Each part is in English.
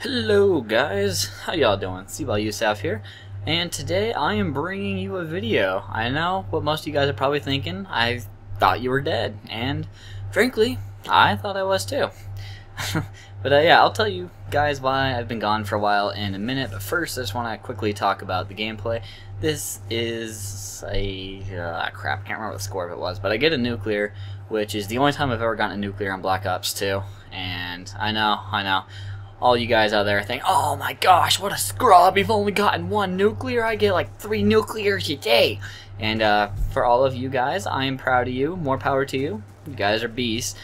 Hello guys, how y'all doing? Seaball Yusuf here, and today I am bringing you a video. I know what most of you guys are probably thinking. I thought you were dead, and frankly, I thought I was too. But yeah, I'll tell you guys why I've been gone for a while in a minute, but first I just want to quickly talk about the gameplay. This is a... crap, can't remember what the score of it was, but I get a nuclear, which is the only time I've ever gotten a nuclear on Black Ops 2, and I know. All you guys out there think, oh my gosh, what a scrub, you've only gotten one nuclear, I get like 3 nuclears a day. And for all of you guys, I am proud of you, more power to you, you guys are beasts.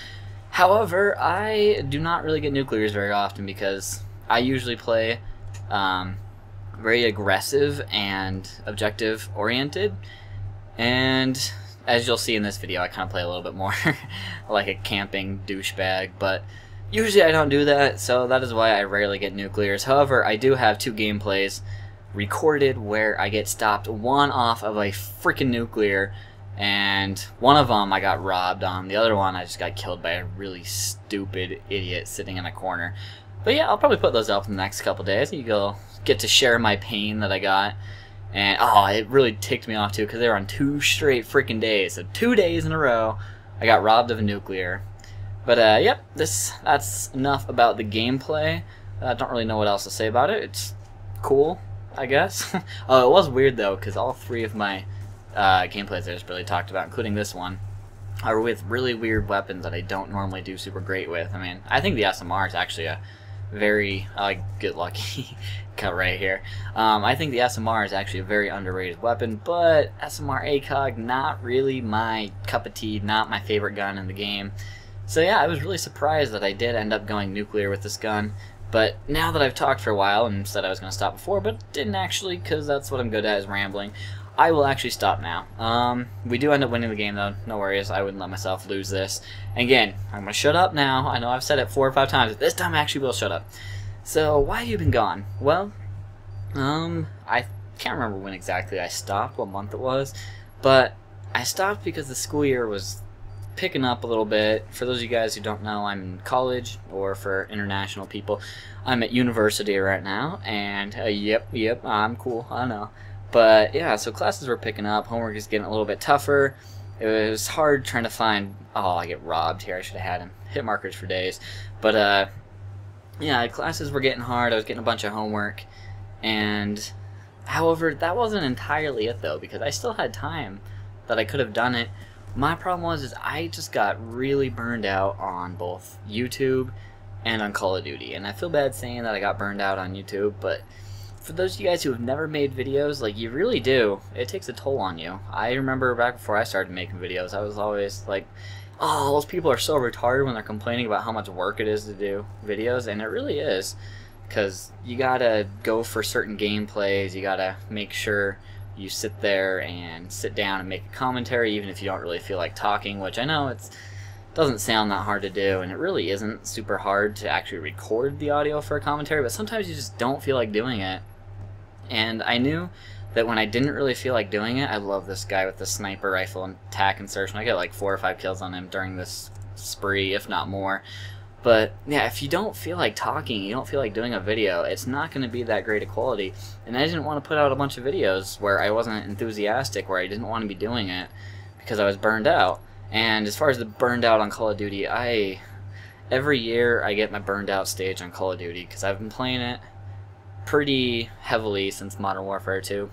However, I do not really get nuclears very often because I usually play very aggressive and objective oriented, and as you'll see in this video, I kind of play a little bit more like a camping douchebag, but usually I don't do that, so that is why I rarely get nuclears. However, I do have 2 gameplays recorded where I get stopped one off of a freaking nuclear, and one of them I got robbed on. The other one I just got killed by a really stupid idiot sitting in a corner. But yeah, I'll probably put those up in the next couple days. You go get to share my pain that I got. And oh, it really ticked me off too because they were on 2 straight freaking days. So 2 days in a row I got robbed of a nuclear. But yep, that's enough about the gameplay. I don't really know what else to say about it. It's cool, I guess. Oh, it was weird though, because all 3 of my gameplays I just really talked about, including this one, are with really weird weapons that I don't normally do super great with. I mean, I think the SMR is actually a very, good lucky cut right here. I think the SMR is actually a very underrated weapon, but SMR ACOG, not really my cup of tea, not my favorite gun in the game. So yeah, I was really surprised that I did end up going nuclear with this gun, but now that I've talked for a while and said I was going to stop before, but didn't actually, because that's what I'm good at, is rambling, I will actually stop now. We do end up winning the game though, no worries, I wouldn't let myself lose this. And again, I'm going to shut up now. I know I've said it 4 or 5 times, but this time I actually will shut up. So, why have you been gone? Well, I can't remember when exactly I stopped, what month it was, but I stopped because the school year was picking up a little bit. For those of you guys who don't know, I'm in college, or for international people, I'm at university right now, and yep, I'm cool, I know. But yeah, so classes were picking up, homework is getting a little bit tougher. It was hard trying to find, oh, I get robbed here, I should have had hit markers for days. But yeah, classes were getting hard, I was getting a bunch of homework, and however, that wasn't entirely it though, because I still had time that I could have done it. My problem was I just got really burned out on both YouTube and on Call of Duty. And I feel bad saying that I got burned out on YouTube, but for those of you guys who have never made videos, like, you really do. It takes a toll on you. I remember back before I started making videos, I was always like, oh, those people are so retarded when they're complaining about how much work it is to do videos, and it really is. Because you gotta go for certain gameplays, you gotta make sure you sit there and sit down and make a commentary even if you don't really feel like talking, which I know it doesn't sound that hard to do, and it really isn't super hard to actually record the audio for a commentary, but sometimes you just don't feel like doing it. And I knew that when I didn't really feel like doing it, I love this guy with the sniper rifle and tac insertion. I got like 4 or 5 kills on him during this spree, if not more. But yeah, if you don't feel like talking, you don't feel like doing a video, it's not going to be that great a quality. And I didn't want to put out a bunch of videos where I wasn't enthusiastic, where I didn't want to be doing it, because I was burned out. And as far as the burned out on Call of Duty, every year I get my burned out stage on Call of Duty, because I've been playing it pretty heavily since Modern Warfare 2.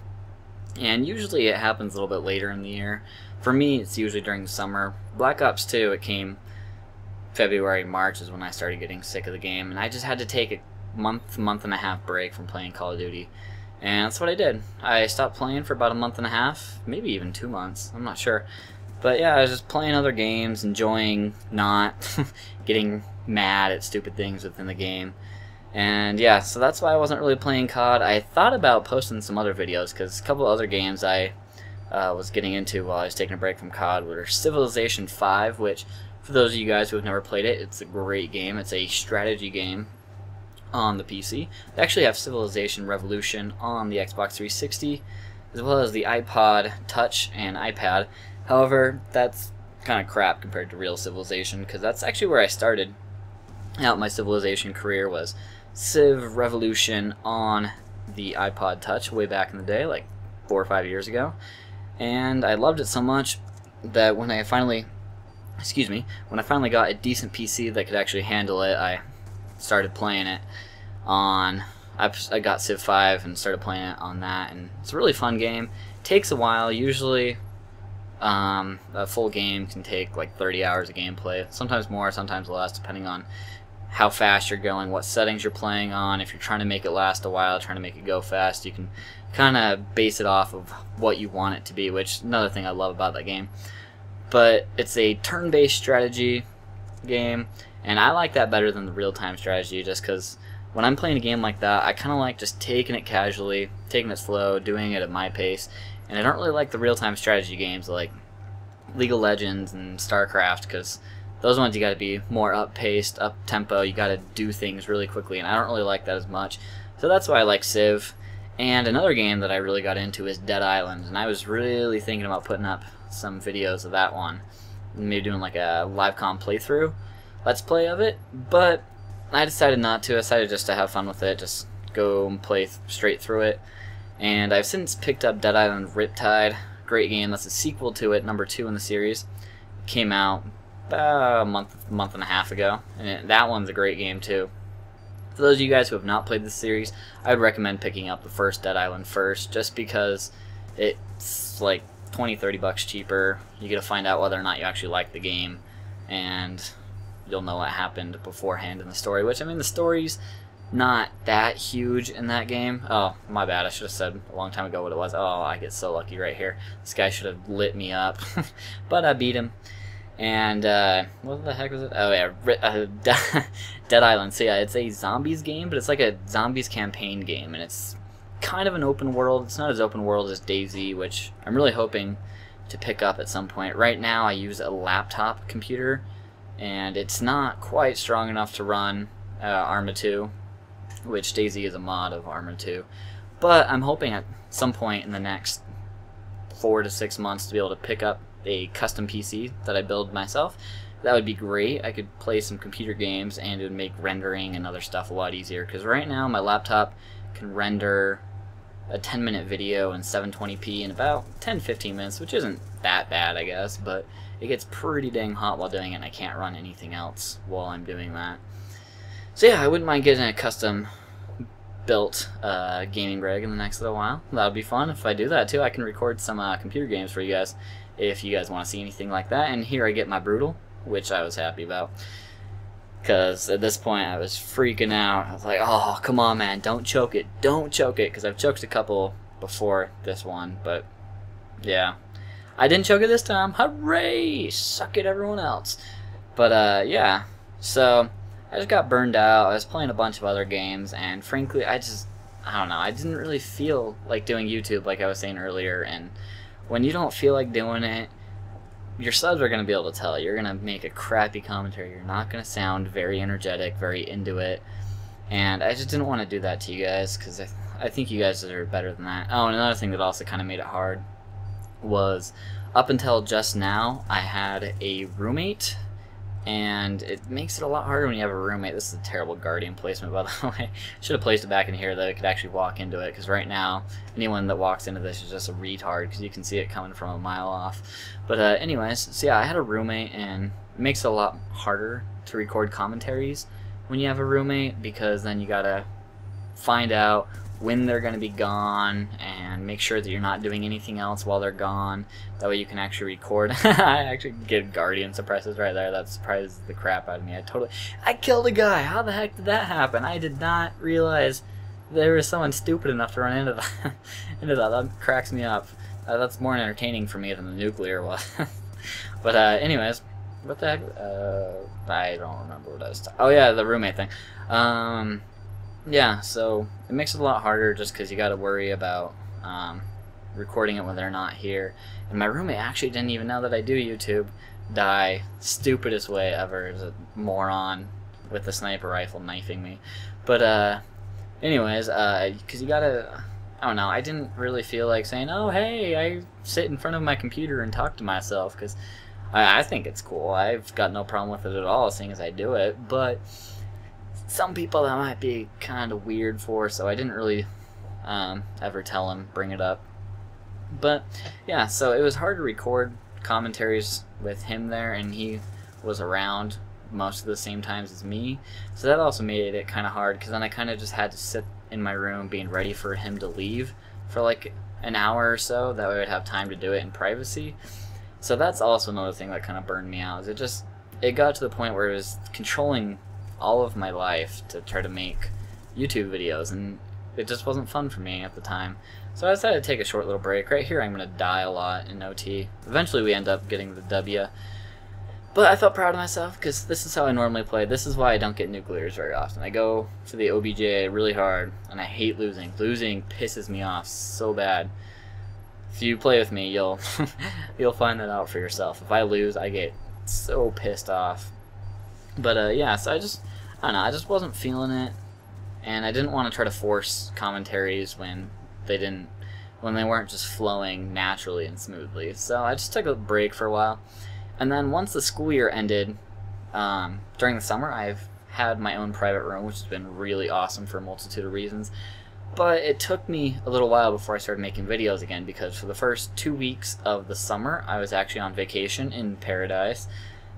And usually it happens a little bit later in the year. For me, it's usually during the summer. Black Ops 2, it came February, March is when I started getting sick of the game, and I just had to take a month and a half break from playing Call of Duty, and that's what I did. I stopped playing for about a month and a half, maybe even 2 months, I'm not sure. But yeah, I was just playing other games, enjoying not getting mad at stupid things within the game. And yeah, so that's why I wasn't really playing COD. I thought about posting some other videos, because a couple other games I was getting into while I was taking a break from COD were Civilization 5, which, for those of you guys who have never played it, it's a great game. It's a strategy game on the PC. They actually have Civilization Revolution on the Xbox 360, as well as the iPod Touch and iPad. However, that's kind of crap compared to real Civilization, because that's actually where I started out my Civilization career, was Civ Revolution on the iPod Touch way back in the day, like 4 or 5 years ago, and I loved it so much that when I finally got a decent PC that could actually handle it, I started playing it on. I got Civ 5 and started playing it on that, and it's a really fun game. Takes a while. Usually, a full game can take like 30 hours of gameplay. Sometimes more, sometimes less, depending on how fast you're going, what settings you're playing on. If you're trying to make it last a while, trying to make it go fast, you can kind of base it off of what you want it to be, which is another thing I love about that game. But it's a turn-based strategy game, and I like that better than the real-time strategy, just because when I'm playing a game like that, I kind of like just taking it casually, taking it slow, doing it at my pace, and I don't really like the real-time strategy games like League of Legends and StarCraft, because those ones you got to be more up-paced, up-tempo, you got to do things really quickly, and I don't really like that as much. So that's why I like Civ. And another game that I really got into is Dead Island, and I was really thinking about putting up some videos of that one, maybe doing like a live-com playthrough, let's play of it, but I decided not to. I decided just to have fun with it, just go and play straight through it. And I've since picked up Dead Island Riptide. Great game. That's a sequel to it, number 2 in the series. It came out about a month and a half ago, and that one's a great game too. For those of you guys who have not played this series, I would recommend picking up the first Dead Island first, just because it's like 20-30 bucks cheaper. You get to find out whether or not you actually like the game, and you'll know what happened beforehand in the story, which, I mean, the story's not that huge in that game. Oh, my bad, I should have said a long time ago what it was. Oh, I get so lucky right here. This guy should have lit me up, but I beat him. And, what the heck was it? Oh, yeah, Dead Island. So, yeah, it's a zombies game, but it's like a zombies campaign game, and it's kind of an open world. It's not as open world as DayZ, which I'm really hoping to pick up at some point. Right now, I use a laptop computer, and it's not quite strong enough to run Arma 2, which DayZ is a mod of Arma 2. But I'm hoping at some point in the next 4 to 6 months to be able to pick up a custom PC that I build myself. That would be great. I could play some computer games, and it would make rendering and other stuff a lot easier, because right now my laptop can render a 10-minute video in 720p in about 10-15 minutes, which isn't that bad, I guess, but it gets pretty dang hot while doing it, and I can't run anything else while I'm doing that. So yeah, I wouldn't mind getting a custom built gaming rig in the next little while. That would be fun. If I do that too, I can record some computer games for you guys if you guys want to see anything like that. And here I get my Brutal, which I was happy about, because at this point I was freaking out. I was like, oh, come on, man, don't choke it, because I've choked a couple before this one, but yeah, I didn't choke it this time. Hooray! Suck it, everyone else. But yeah, so I just got burned out. I was playing a bunch of other games, and frankly, I don't know, I didn't really feel like doing YouTube like I was saying earlier, and when you don't feel like doing it, your subs are going to be able to tell. You're going to make a crappy commentary. You're not going to sound very energetic, very into it. And I just didn't want to do that to you guys, because I think you guys are better than that. Oh, and another thing that also kind of made it hard was, up until just now, I had a roommate, and it makes it a lot harder when you have a roommate. This is a terrible Guardian placement, by the way. Should have placed it back in here that I could actually walk into it, because right now, anyone that walks into this is just a retard, because you can see it coming from a mile off. But anyways, so yeah, I had a roommate, and it makes it a lot harder to record commentaries when you have a roommate, because then you gotta find out when they're going to be gone, and make sure that you're not doing anything else while they're gone. That way you can actually record. I actually get Guardian suppresses right there. That surprises the crap out of me. I killed a guy. How the heck did that happen? I did not realize there was someone stupid enough to run into that. That cracks me up. That's more entertaining for me than the nuclear was. But anyways, what the heck? I don't remember what I was talking. Oh yeah, the roommate thing. Yeah, so it makes it a lot harder just because you got to worry about recording it when they're not here. And my roommate actually didn't even know that I do YouTube. Stupidest way ever. Is a moron with a sniper rifle knifing me. But anyways, because you gotta, I don't know, I didn't really feel like saying, oh hey, I sit in front of my computer and talk to myself, because I think it's cool. I've got no problem with it at all, seeing as I do it, but some people that might be kind of weird for, so I didn't really ever tell him, bring it up. But yeah, so it was hard to record commentaries with him there, and he was around most of the same times as me, so that also made it kind of hard, because then I kind of just had to sit in my room being ready for him to leave for like an hour or so, that way I would have time to do it in privacy. So that's also another thing that kind of burned me out, is it got to the point where it was controlling all of my life to try to make YouTube videos, and it just wasn't fun for me at the time. So I decided to take a short little break. Right here I'm going to die a lot in OT. Eventually we end up getting the W. But I felt proud of myself, because this is how I normally play. This is why I don't get nuclears very often. I go for the OBJ really hard, and I hate losing. Losing pisses me off so bad. If you play with me, you'll you'll find that out for yourself. If I lose, I get so pissed off. But yeah, so I don't know, I just wasn't feeling it, and I didn't want to try to force commentaries when they weren't just flowing naturally and smoothly. So I just took a break for a while, and then once the school year ended, during the summer, I've had my own private room, which has been really awesome for a multitude of reasons. But it took me a little while before I started making videos again, because for the first 2 weeks of the summer, I was actually on vacation in Paradise.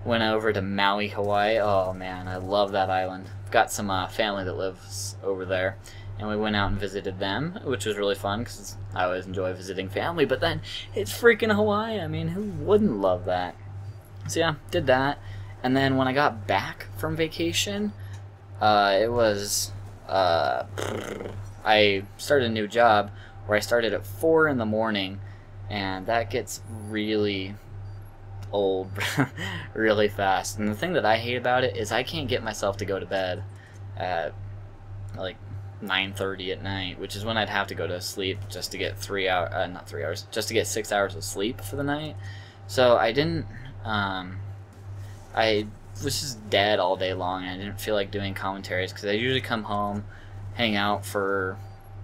Went over to Maui, Hawaii. Oh man, I love that island. I've got some family that lives over there, and we went out and visited them, which was really fun, because I always enjoy visiting family, but then it's freaking Hawaii. I mean, who wouldn't love that? So yeah, did that, and then when I got back from vacation, I started a new job where I started at 4 in the morning, and that gets really old really fast. And the thing that I hate about it is I can't get myself to go to bed at like 9:30 at night, which is when I'd have to go to sleep just to get 3 hours, not 3 hours, just to get 6 hours of sleep for the night. So I didn't, I was just dead all day long, and I didn't feel like doing commentaries, because I usually come home, hang out for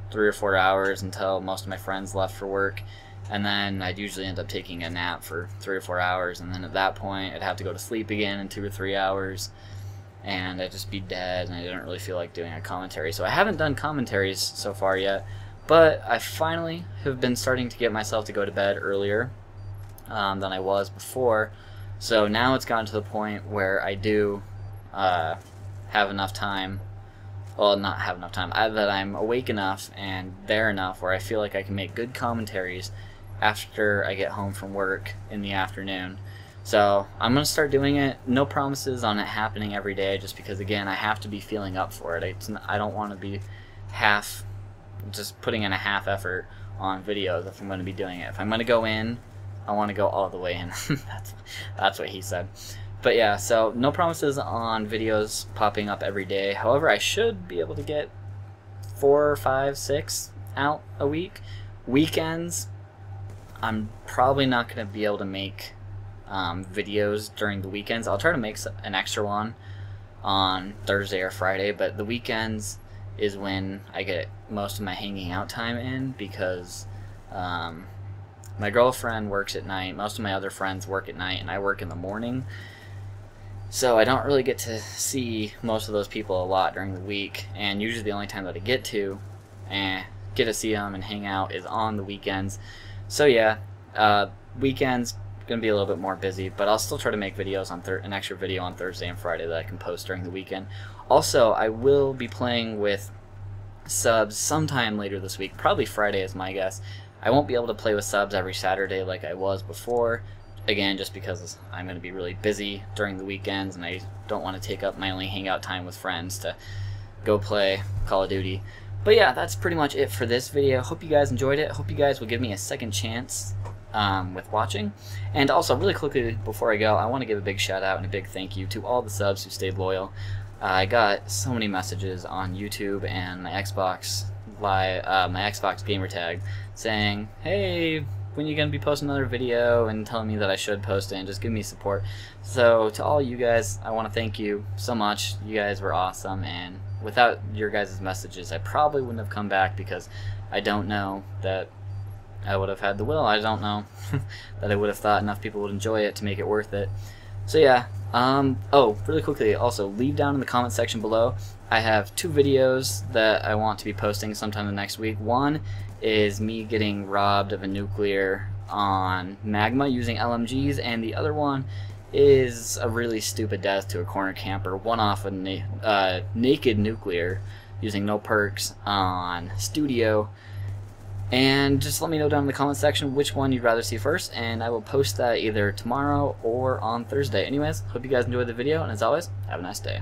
3 or 4 hours until most of my friends left for work, and then I'd usually end up taking a nap for 3 or 4 hours, and then at that point I'd have to go to sleep again in 2 or 3 hours, and I'd just be dead, and I didn't really feel like doing a commentary. So I haven't done commentaries so far yet, but I finally have been starting to get myself to go to bed earlier than I was before. So now it's gotten to the point where I do have enough time, well, not have enough time, that I'm awake enough and there enough where I feel like I can make good commentaries after I get home from work in the afternoon. So I'm going to start doing it. No promises on it happening every day, just because, again, I have to be feeling up for it. I don't want to be just putting in a half effort on videos if I'm going to be doing it. If I'm going to go in, I want to go all the way in. That's what he said. But yeah, so no promises on videos popping up every day. However, I should be able to get 4, 5, 6 out a week. Weekends, I'm probably not going to be able to make videos during the weekends. I'll try to make an extra one on Thursday or Friday, but the weekends is when I get most of my hanging out time in, because my girlfriend works at night, most of my other friends work at night, and I work in the morning. So I don't really get to see most of those people a lot during the week, and usually the only time that I get to see them and hang out is on the weekends. So yeah, weekends gonna be a little bit more busy, but I'll still try to make videos on an extra video on Thursday and Friday that I can post during the weekend. Also, I will be playing with subs sometime later this week, probably Friday is my guess. I won't be able to play with subs every Saturday like I was before, again, just because I'm going to be really busy during the weekends, and I don't want to take up my only hangout time with friends to go play Call of Duty. But yeah, that's pretty much it for this video. Hope you guys enjoyed it. Hope you guys will give me a second chance with watching. And also, really quickly before I go, I want to give a big shout out and a big thank you to all the subs who stayed loyal. I got so many messages on YouTube and my Xbox gamer tag saying, hey, when are you going to be posting another video, and telling me that I should post it and just give me support. So to all you guys, I want to thank you so much. You guys were awesome, and without your guys' messages, I probably wouldn't have come back, because I don't know that I would have had the will. I don't know that I would have thought enough people would enjoy it to make it worth it. So yeah, oh, really quickly, also, leave down in the comment section below. I have 2 videos that I want to be posting sometime the next week. One is me getting robbed of a nuclear on magma using LMGs, and the other one is a really stupid death to a corner camper, one off a naked nuclear using no perks on studio. And just let me know down in the comment section which one you'd rather see first, and I will post that either tomorrow or on Thursday. Anyways, hope you guys enjoyed the video, and as always, have a nice day.